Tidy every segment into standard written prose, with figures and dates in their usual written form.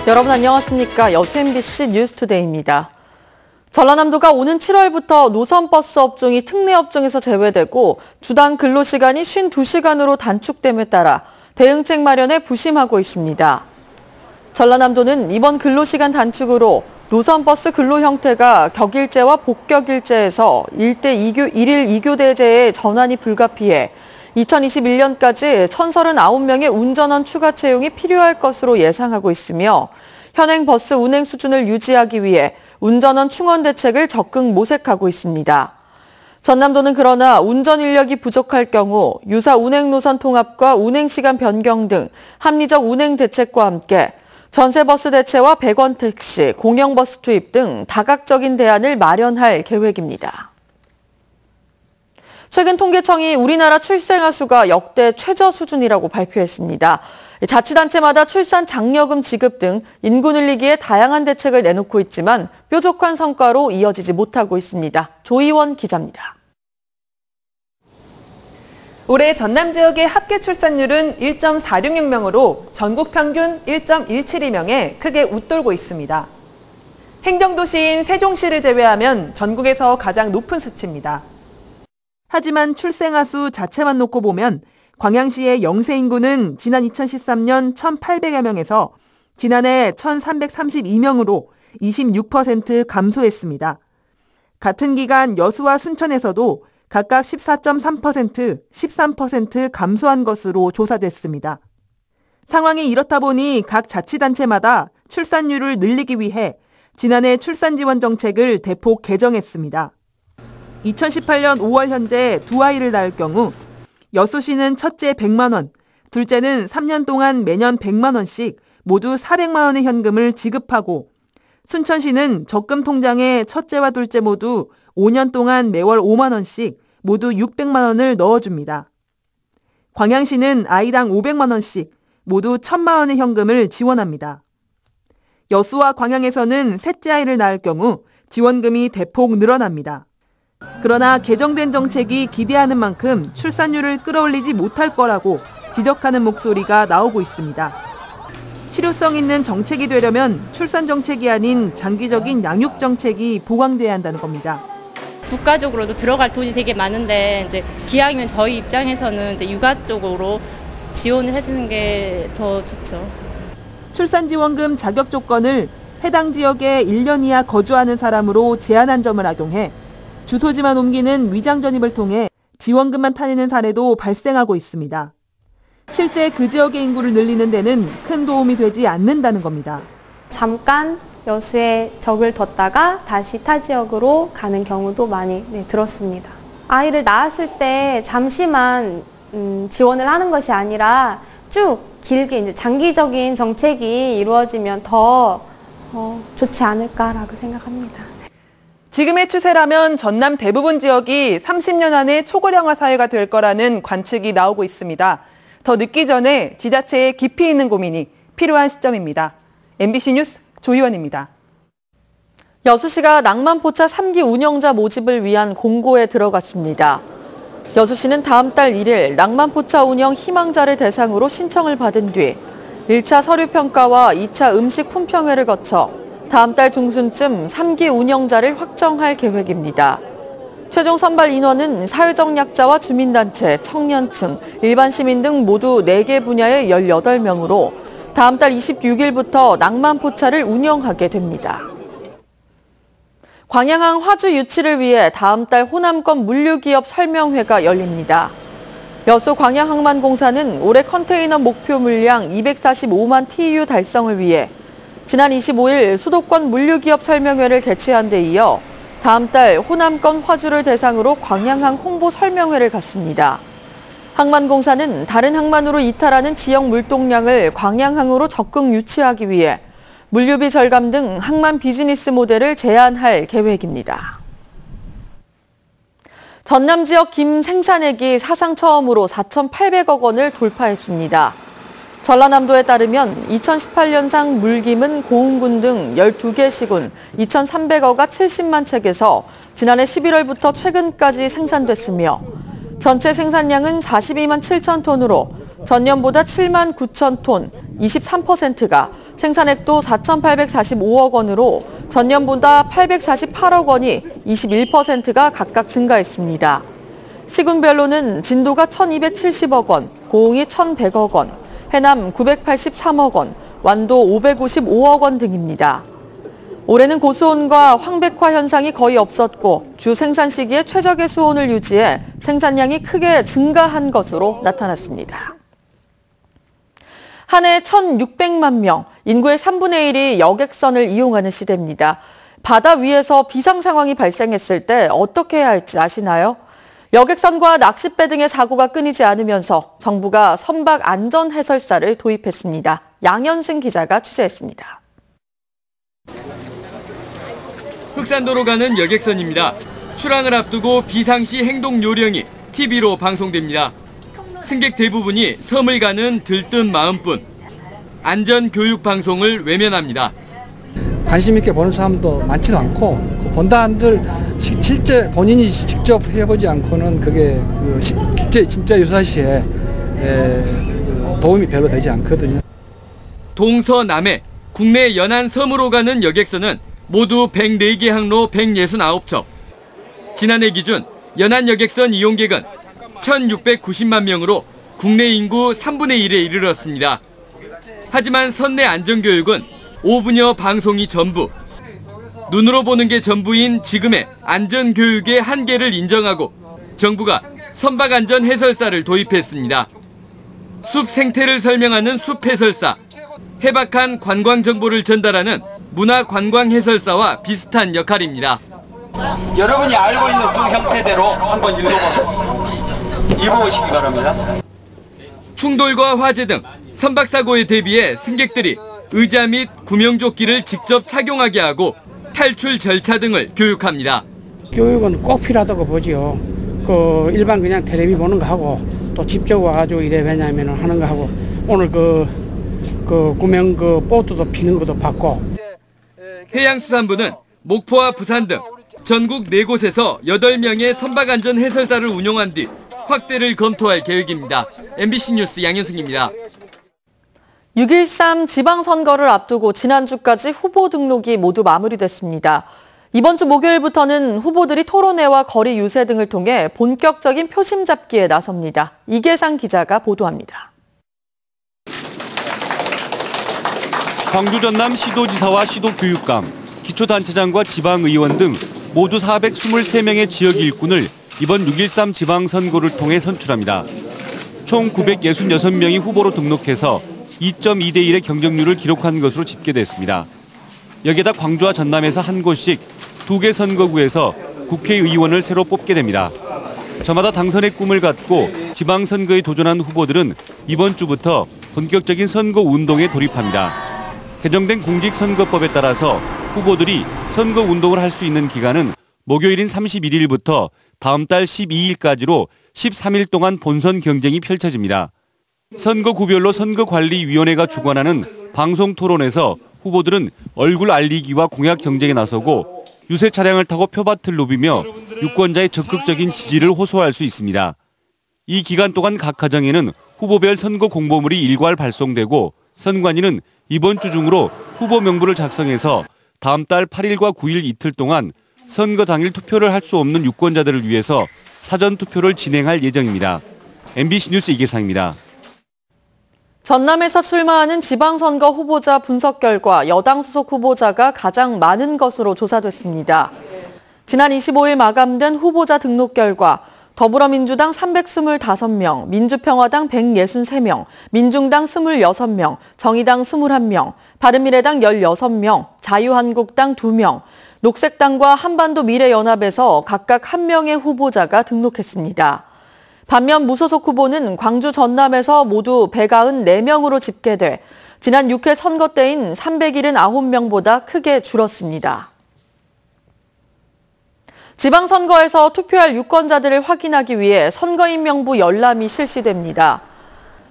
여러분 안녕하십니까? 여수 MBC 뉴스투데이입니다. 전라남도가 오는 7월부터 노선버스 업종이 특례 업종에서 제외되고 주당 근로시간이 52시간으로 단축됨에 따라 대응책 마련에 부심하고 있습니다. 전라남도는 이번 근로시간 단축으로 노선버스 근로 형태가 격일제와 복격일제에서 1일 2교대제의 전환이 불가피해 2021년까지 1,039명의 운전원 추가 채용이 필요할 것으로 예상하고 있으며 현행 버스 운행 수준을 유지하기 위해 운전원 충원 대책을 적극 모색하고 있습니다. 전남도는 그러나 운전 인력이 부족할 경우 유사 운행 노선 통합과 운행 시간 변경 등 합리적 운행 대책과 함께 전세버스 대체와 100원 택시, 공영버스 투입 등 다각적인 대안을 마련할 계획입니다. 최근 통계청이 우리나라 출생아 수가 역대 최저 수준이라고 발표했습니다. 자치단체마다 출산 장려금 지급 등 인구 늘리기에 다양한 대책을 내놓고 있지만 뾰족한 성과로 이어지지 못하고 있습니다. 조희원 기자입니다. 올해 전남 지역의 합계 출산율은 1.466명으로 전국 평균 1.172명에 크게 웃돌고 있습니다. 행정도시인 세종시를 제외하면 전국에서 가장 높은 수치입니다. 하지만 출생아 수 자체만 놓고 보면 광양시의 영세 인구는 지난 2013년 1,800여 명에서 지난해 1,332명으로 26% 감소했습니다. 같은 기간 여수와 순천에서도 각각 14.3%, 13% 감소한 것으로 조사됐습니다. 상황이 이렇다 보니 각 자치단체마다 출산율을 늘리기 위해 지난해 출산지원 정책을 대폭 개정했습니다. 2018년 5월 현재 두 아이를 낳을 경우 여수시는 첫째 100만 원, 둘째는 3년 동안 매년 100만 원씩 모두 400만 원의 현금을 지급하고 순천시는 적금 통장에 첫째와 둘째 모두 5년 동안 매월 5만 원씩 모두 600만 원을 넣어줍니다. 광양시는 아이당 500만 원씩 모두 1,000만 원의 현금을 지원합니다. 여수와 광양에서는 셋째 아이를 낳을 경우 지원금이 대폭 늘어납니다. 그러나 개정된 정책이 기대하는 만큼 출산율을 끌어올리지 못할 거라고 지적하는 목소리가 나오고 있습니다. 실효성 있는 정책이 되려면 출산 정책이 아닌 장기적인 양육 정책이 보강돼야 한다는 겁니다. 국가적으로도 들어갈 돈이 되게 많은데 이제 기왕이면 저희 입장에서는 이제 육아 쪽으로 지원을 해주는 게 더 좋죠. 출산지원금 자격 조건을 해당 지역에 1년 이하 거주하는 사람으로 제한한 점을 악용해 주소지만 옮기는 위장 전입을 통해 지원금만 타내는 사례도 발생하고 있습니다. 실제 그 지역의 인구를 늘리는 데는 큰 도움이 되지 않는다는 겁니다. 잠깐 여수에 적을 뒀다가 다시 타 지역으로 가는 경우도 많이 들었습니다. 아이를 낳았을 때 잠시만 지원을 하는 것이 아니라 쭉 길게 이제 장기적인 정책이 이루어지면 더 좋지 않을까라고 생각합니다. 지금의 추세라면 전남 대부분 지역이 30년 안에 초고령화 사회가 될 거라는 관측이 나오고 있습니다. 더 늦기 전에 지자체의 깊이 있는 고민이 필요한 시점입니다. MBC 뉴스 조희원입니다. 여수시가 낭만포차 3기 운영자 모집을 위한 공고에 들어갔습니다. 여수시는 다음 달 1일 낭만포차 운영 희망자를 대상으로 신청을 받은 뒤 1차 서류평가와 2차 음식 품평회를 거쳐 다음 달 중순쯤 3기 운영자를 확정할 계획입니다. 최종 선발 인원은 사회적 약자와 주민단체, 청년층, 일반 시민 등 모두 4개 분야의 18명으로 다음 달 26일부터 낭만포차를 운영하게 됩니다. 광양항 화주 유치를 위해 다음 달 호남권 물류기업 설명회가 열립니다. 여수 광양항만공사는 올해 컨테이너 목표 물량 245만 TEU 달성을 위해 지난 25일 수도권 물류기업 설명회를 개최한 데 이어 다음 달 호남권 화주를 대상으로 광양항 홍보 설명회를 갖습니다. 항만공사는 다른 항만으로 이탈하는 지역 물동량을 광양항으로 적극 유치하기 위해 물류비 절감 등 항만 비즈니스 모델을 제안할 계획입니다. 전남 지역 김 생산액이 사상 처음으로 4,800억 원을 돌파했습니다. 전라남도에 따르면 2018년상 물김은 고흥군 등 12개 시군 2,300어가 70만 척에서 지난해 11월부터 최근까지 생산됐으며 전체 생산량은 42만 7천 톤으로 전년보다 7만 9천 톤, 23%가, 생산액도 4,845억 원으로 전년보다 848억 원이 21%가 각각 증가했습니다. 시군별로는 진도가 1,270억 원, 고흥이 1,100억 원, 해남 983억 원, 완도 555억 원 등입니다. 올해는 고수온과 황백화 현상이 거의 없었고 주 생산 시기에 최적의 수온을 유지해 생산량이 크게 증가한 것으로 나타났습니다. 한 해 1,600만 명, 인구의 3분의 1이 여객선을 이용하는 시대입니다. 바다 위에서 비상 상황이 발생했을 때 어떻게 해야 할지 아시나요? 여객선과 낚싯배 등의 사고가 끊이지 않으면서 정부가 선박 안전 해설사를 도입했습니다. 양현승 기자가 취재했습니다. 흑산도로 가는 여객선입니다. 출항을 앞두고 비상시 행동 요령이 TV로 방송됩니다. 승객 대부분이 섬을 가는 들뜬 마음뿐. 안전 교육 방송을 외면합니다. 관심 있게 보는 사람도 많지도 않고 본다 한들 실제 본인이 직접 해보지 않고는 그게 진짜 유사시에 도움이 별로 되지 않거든요. 동서남해 국내 연안 섬으로 가는 여객선은 모두 104개 항로 169척. 지난해 기준 연안 여객선 이용객은 1,690만 명으로 국내 인구 3분의 1에 이르렀습니다. 하지만 선내 안전교육은 5분여 방송이 전부. 눈으로 보는 게 전부인 지금의 안전교육의 한계를 인정하고 정부가 선박안전 해설사를 도입했습니다. 숲 생태를 설명하는 숲 해설사, 해박한 관광 정보를 전달하는 문화관광 해설사와 비슷한 역할입니다. 여러분이 알고 있는 그 형태대로 한번 읽어보시기 바랍니다. 충돌과 화재 등 선박사고에 대비해 승객들이 의자 및 구명조끼를 직접 착용하게 하고 탈출 절차 등을 교육합니다. 교육은 꼭 필요하다고 보지요. 일반 그냥 텔레비 보는 거 하고 또 직접 와가지고 이래 왜냐면 하는 거 하고 오늘 구명 보트도 피는 것도 봤고. 해양수산부는 목포와 부산 등 전국 4곳에서 8명의 선박안전 해설사를 운영한 뒤 확대를 검토할 계획입니다. MBC 뉴스 양현승입니다. 6.13 지방선거를 앞두고 지난주까지 후보 등록이 모두 마무리됐습니다. 이번 주 목요일부터는 후보들이 토론회와 거리 유세 등을 통해 본격적인 표심 잡기에 나섭니다. 이계상 기자가 보도합니다. 광주 전남 시도지사와 시도교육감, 기초단체장과 지방의원 등 모두 423명의 지역 일꾼을 이번 6.13 지방선거를 통해 선출합니다. 총 966명이 후보로 등록해서 2.2대 1의 경쟁률을 기록한 것으로 집계됐습니다. 여기에다 광주와 전남에서 한 곳씩 2개 선거구에서 국회의원을 새로 뽑게 됩니다. 저마다 당선의 꿈을 갖고 지방선거에 도전한 후보들은 이번 주부터 본격적인 선거 운동에 돌입합니다. 개정된 공직선거법에 따라서 후보들이 선거 운동을 할 수 있는 기간은 목요일인 31일부터 다음 달 12일까지로 13일 동안 본선 경쟁이 펼쳐집니다. 선거구별로 선거관리위원회가 주관하는 방송토론에서 후보들은 얼굴 알리기와 공약 경쟁에 나서고 유세 차량을 타고 표밭을 누비며 유권자의 적극적인 지지를 호소할 수 있습니다. 이 기간 동안 각 가정에는 후보별 선거 공보물이 일괄 발송되고 선관위는 이번 주 중으로 후보 명부를 작성해서 다음 달 8일과 9일 이틀 동안 선거 당일 투표를 할 수 없는 유권자들을 위해서 사전 투표를 진행할 예정입니다. MBC 뉴스 이계상입니다. 전남에서 출마하는 지방선거 후보자 분석 결과 여당 소속 후보자가 가장 많은 것으로 조사됐습니다. 지난 25일 마감된 후보자 등록 결과 더불어민주당 325명, 민주평화당 163명, 민중당 26명, 정의당 21명, 바른미래당 16명, 자유한국당 2명, 녹색당과 한반도 미래연합에서 각각 1명의 후보자가 등록했습니다. 반면 무소속 후보는 광주 전남에서 모두 194명으로 집계돼 지난 6회 선거 때인 379명보다 크게 줄었습니다. 지방선거에서 투표할 유권자들을 확인하기 위해 선거인 명부 열람이 실시됩니다.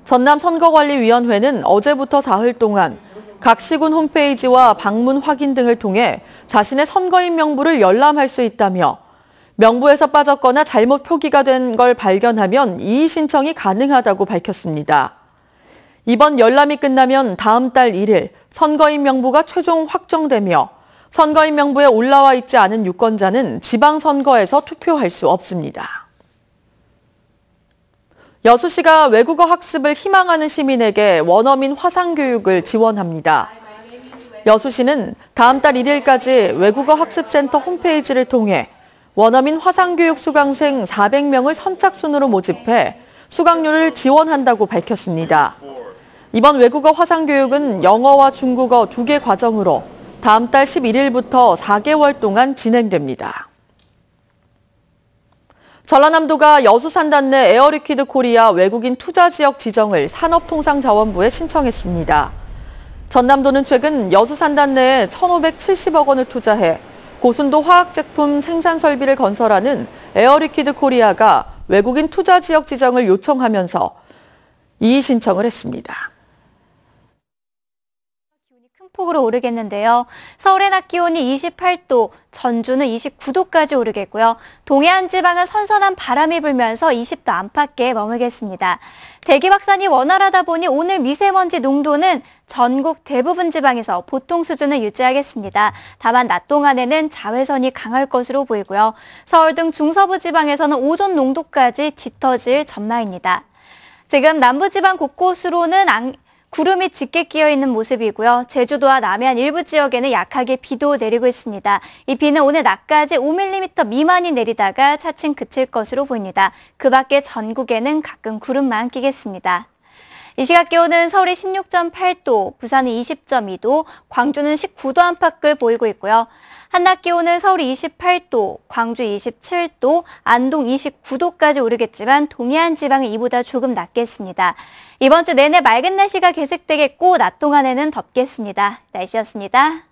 전남선거관리위원회는 어제부터 사흘 동안 각 시군 홈페이지와 방문 확인 등을 통해 자신의 선거인 명부를 열람할 수 있다며 명부에서 빠졌거나 잘못 표기가 된 걸 발견하면 이의 신청이 가능하다고 밝혔습니다. 이번 열람이 끝나면 다음 달 1일 선거인 명부가 최종 확정되며 선거인 명부에 올라와 있지 않은 유권자는 지방선거에서 투표할 수 없습니다. 여수시가 외국어 학습을 희망하는 시민에게 원어민 화상교육을 지원합니다. 여수시는 다음 달 1일까지 외국어 학습센터 홈페이지를 통해 원어민 화상교육 수강생 400명을 선착순으로 모집해 수강료를 지원한다고 밝혔습니다. 이번 외국어 화상교육은 영어와 중국어 2개 과정으로 다음 달 11일부터 4개월 동안 진행됩니다. 전라남도가 여수 산단 내 에어리퀴드 코리아 외국인 투자 지역 지정을 산업통상자원부에 신청했습니다. 전남도는 최근 여수 산단 내에 1,570억 원을 투자해 고순도 화학제품 생산 설비를 건설하는 에어리퀴드 코리아가 외국인 투자 지역 지정을 요청하면서 이의 신청을 했습니다. 큰 폭으로 오르겠는데요. 서울의 낮 기온이 28도, 전주는 29도까지 오르겠고요. 동해안 지방은 선선한 바람이 불면서 20도 안팎에 머물겠습니다. 대기 확산이 원활하다 보니 오늘 미세먼지 농도는 전국 대부분 지방에서 보통 수준을 유지하겠습니다. 다만 낮 동안에는 자외선이 강할 것으로 보이고요. 서울 등 중서부 지방에서는 오존 농도까지 짙어질 전망입니다. 지금 남부지방 곳곳으로는 구름이 짙게 끼어있는 모습이고요. 제주도와 남해안 일부 지역에는 약하게 비도 내리고 있습니다. 이 비는 오늘 낮까지 5mm 미만이 내리다가 차츰 그칠 것으로 보입니다. 그 밖에 전국에는 가끔 구름만 끼겠습니다. 이 시각 기온은 서울이 16.8도, 부산은 20.2도, 광주는 19도 안팎을 보이고 있고요. 한낮 기온은 서울이 28도, 광주 27도, 안동 29도까지 오르겠지만 동해안 지방은 이보다 조금 낮겠습니다. 이번 주 내내 맑은 날씨가 계속되겠고 낮 동안에는 덥겠습니다. 날씨였습니다.